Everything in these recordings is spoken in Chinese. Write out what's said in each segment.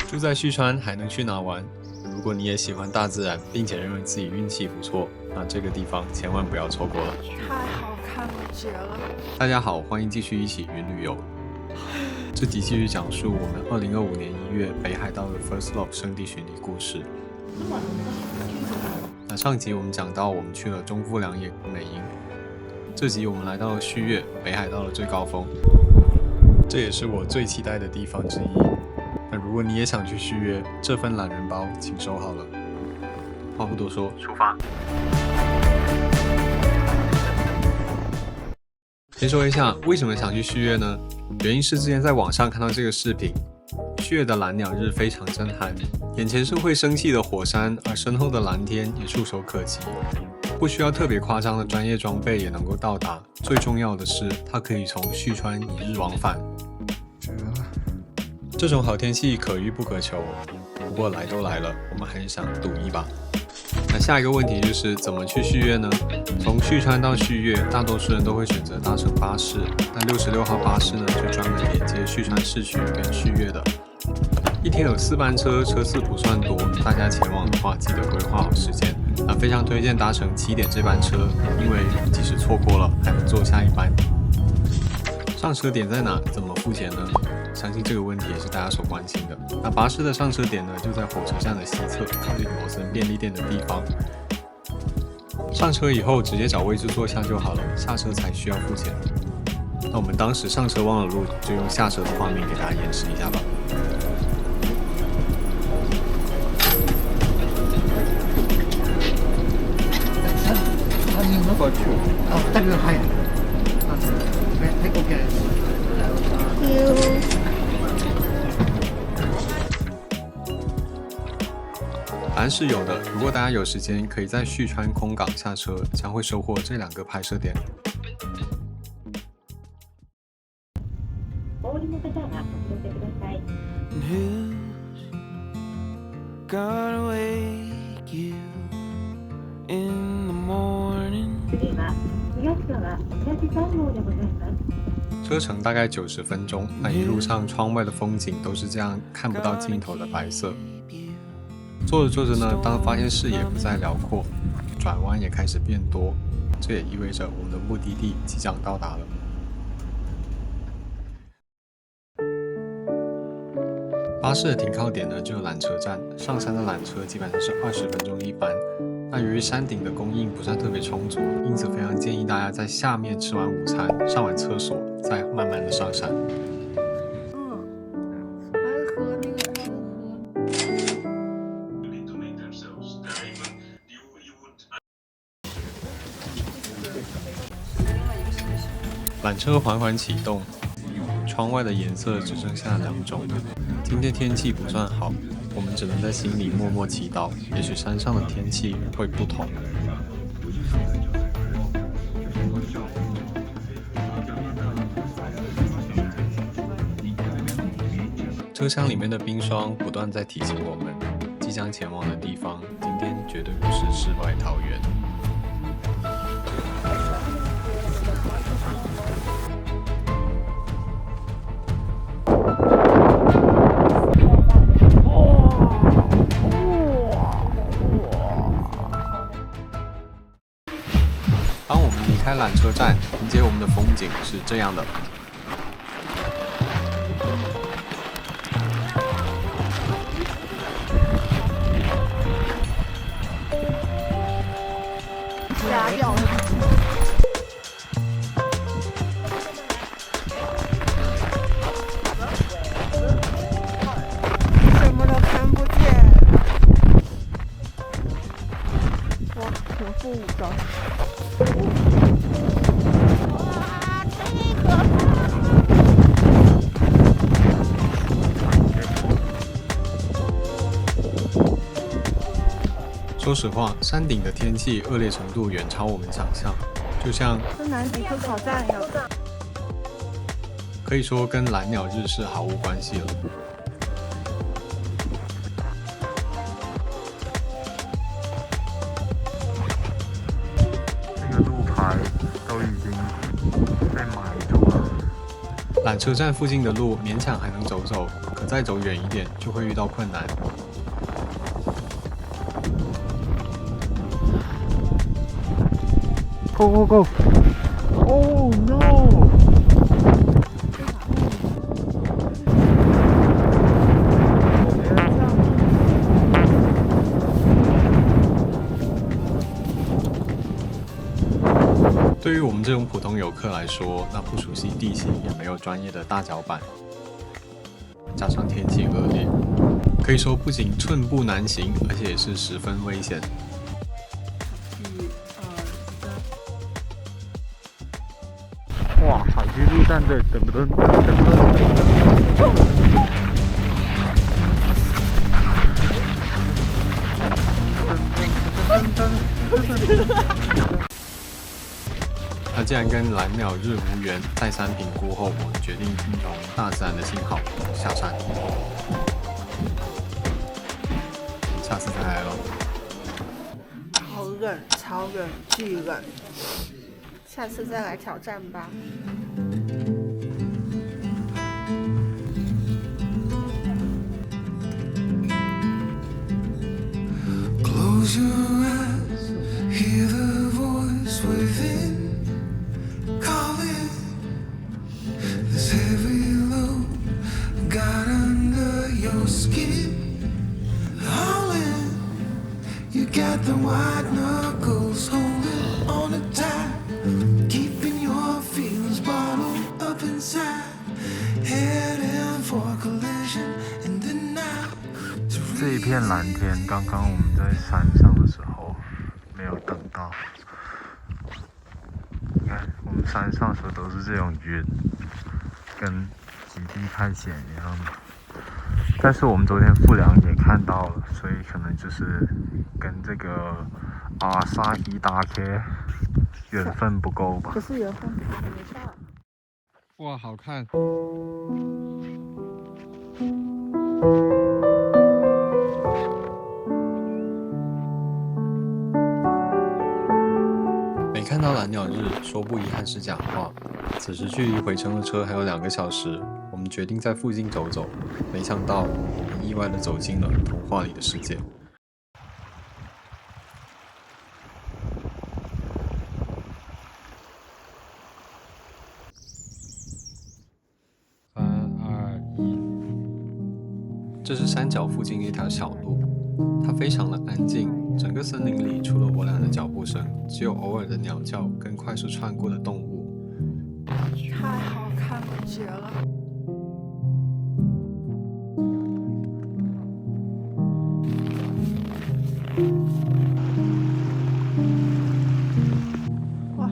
住在旭川还能去哪玩？如果你也喜欢大自然，并且认为自己运气不错，那这个地方千万不要错过了。太好看了，绝了！大家好，欢迎继续一起云旅游。这集继续讲述我们2025年1月北海道的 First Love 圣地巡礼故事。那上集我们讲到我们去了中富良野美瑛，这集我们来到了旭月，北海道的最高峰，这也是我最期待的地方之一。那如果你也想去旭月，这份懒人包请收好了。话不多说，出发！先说一下为什么想去旭月呢？原因是之前在网上看到这个视频，旭月的蓝鸟日非常震撼，眼前是会生气的火山，而身后的蓝天也触手可及，不需要特别夸张的专业装备也能够到达。最重要的是，它可以从旭川一日往返。绝了！这种好天气可遇不可求，不过来都来了，我们还是想赌一把。那下一个问题就是怎么去旭月呢？从旭川到旭月，大多数人都会选择搭乘巴士，但66号巴士呢，就专门连接旭川市区跟旭月的。一天有4班车，车次不算多，大家前往的话记得规划好时间。那非常推荐搭乘7点这班车，因为即使错过了，还能坐下一班。上车点在哪？怎么付钱呢？相信这个问题也是大家所关心的。那巴士的上车点呢，就在火车站的西侧，靠近罗森便利店的地方。上车以后直接找位置坐下就好了，下车才需要付钱。那我们当时上车忘了录，就用下车的画面给大家演示一下吧。答案是有的，如果大家有时间，可以在旭川空港下车，将会收获这2个拍摄点。车程大概90分钟，那一路上窗外的风景都是这样看不到尽头的白色。坐着坐着呢，当发现视野不再辽阔，转弯也开始变多，这也意味着我们的目的地即将到达了。巴士的停靠点呢，就有缆车站，上山的缆车基本上是20分钟一班。那由于山顶的供应不算特别充足，因此非常建议大家在下面吃完午餐，上完厕所，再慢慢的上山。缆车缓缓启动，窗外的颜色只剩下2种。今天天气不算好，我们只能在心里默默祈祷，也许山上的天气会不同。车厢里面的冰霜不断在提醒我们，即将前往的地方，今天绝对不是世外桃源。当我们离开缆车站，迎接我们的风景是这样的。瞎掉了。什么都看不见。哇，全副武装。说实话，山顶的天气恶劣程度远超我们想象，就像跟南极科考站一样。可以说跟蓝鸟日是毫无关系了。这个路牌都已经被埋住了。缆车站附近的路勉强还能走走，可再走远一点就会遇到困难。Go go go! Oh no! 对于我们这种普通游客来说，那不熟悉地形也没有专业的大脚板，加上天气恶劣，可以说不仅寸步难行，而且也是十分危险。哇，海军陆战队噔噔噔噔噔那既然跟蓝鸟日无缘，再三评估后，我们决定听从大自然的信号下山。下次再来咯。超冷，超冷，巨冷。下次再来挑战吧。Close your eyes, hear the voice within calling. This heavy load got under your skin. Howling, you got the white knuckles holding on it tight, keeping your feelings bottled up inside, heading for collision in the night. 这一片蓝天，刚刚我们在山上的时候没有等到。你看，我们山上的时候都是这种云，跟极地探险一样的。但是我们昨天富良也看到了，所以可能就是跟这个阿萨伊达 K 缘分不够吧。可是缘分还没到。哇，好看！没看到蓝鸟日，说不遗憾是假话。此时距离回程的车还有2个小时，我们决定在附近走走。没想到，很意外地走进了童话里的世界。3、2、1，这是山脚附近的一条小路，它非常的安静。整个森林里，除了我俩的脚步声，只有偶尔的鸟叫跟快速穿过的动物。太好看了，绝了！哇！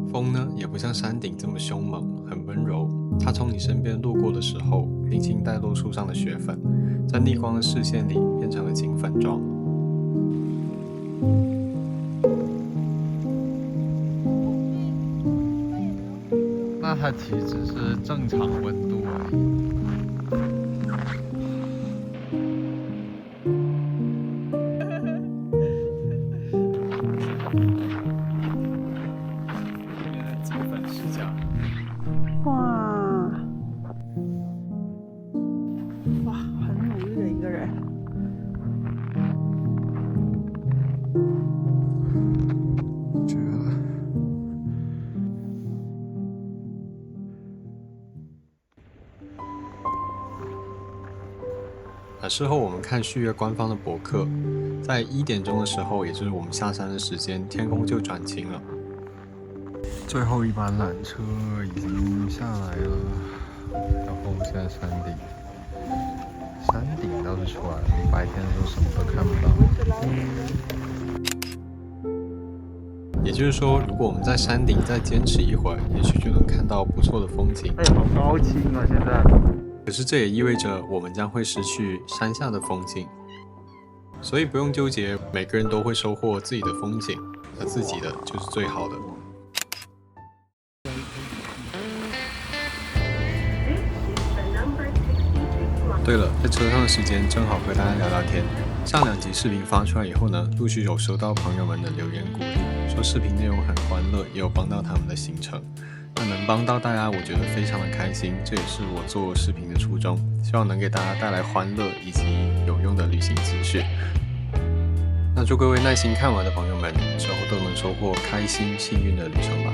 风呢，也不像山顶这么凶猛，很温柔。它从你身边路过的时候，轻轻带落树上的雪粉，在逆光的视线里变成了金粉状。那它其实只是正常温度而已。金粉世家。哇！哇，很努力的一个人。绝了！事后我们看旭月官方的博客，在1点钟的时候，也就是我们下山的时间，天空就转晴了。最后一班缆车已经下来了，然后我们现在山顶倒是出来了，我们白天的时候什么都看不到。也就是说，如果我们在山顶再坚持一会儿，也许就能看到不错的风景。哎，好高清啊！现在。可是这也意味着我们将会失去山下的风景，所以不用纠结，每个人都会收获自己的风景，而自己的就是最好的。对了，在车上的时间正好和大家聊聊天。上2集视频发出来以后呢，陆续有收到朋友们的留言鼓励，说视频内容很欢乐，也有帮到他们的行程。那能帮到大家，我觉得非常的开心，这也是我做视频的初衷，希望能给大家带来欢乐以及有用的旅行资讯。那祝各位耐心看完的朋友们，之后都能收获开心幸运的旅程吧。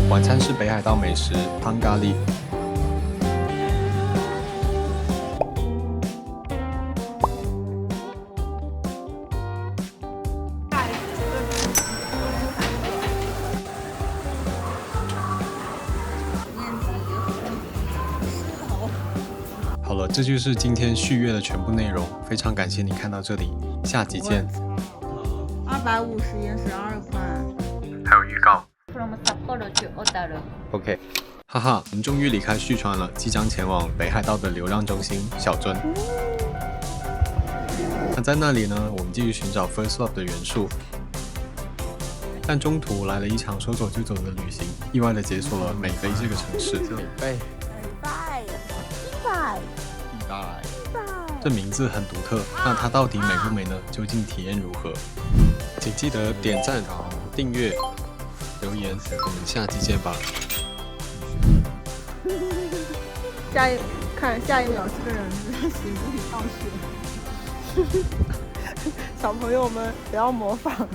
晚餐是北海道美食汤咖喱。好了，这就是今天续约的全部内容，非常感谢你看到这里，下集见。250元12块。还有预告。 From Sapporo to Otaru。 OK， 哈哈，我们终于离开旭川了，即将前往北海道的流浪中心小樽。那在那里呢，我们继续寻找 First Love 的元素，但中途来了一场说走就走的旅行，意外的解锁了美飞这个城市。这名字很独特，那它到底美不美呢？究竟体验如何？请记得点赞、订阅、留言，我们下期见吧。下一秒，这个人在行李上学。小朋友们不要模仿。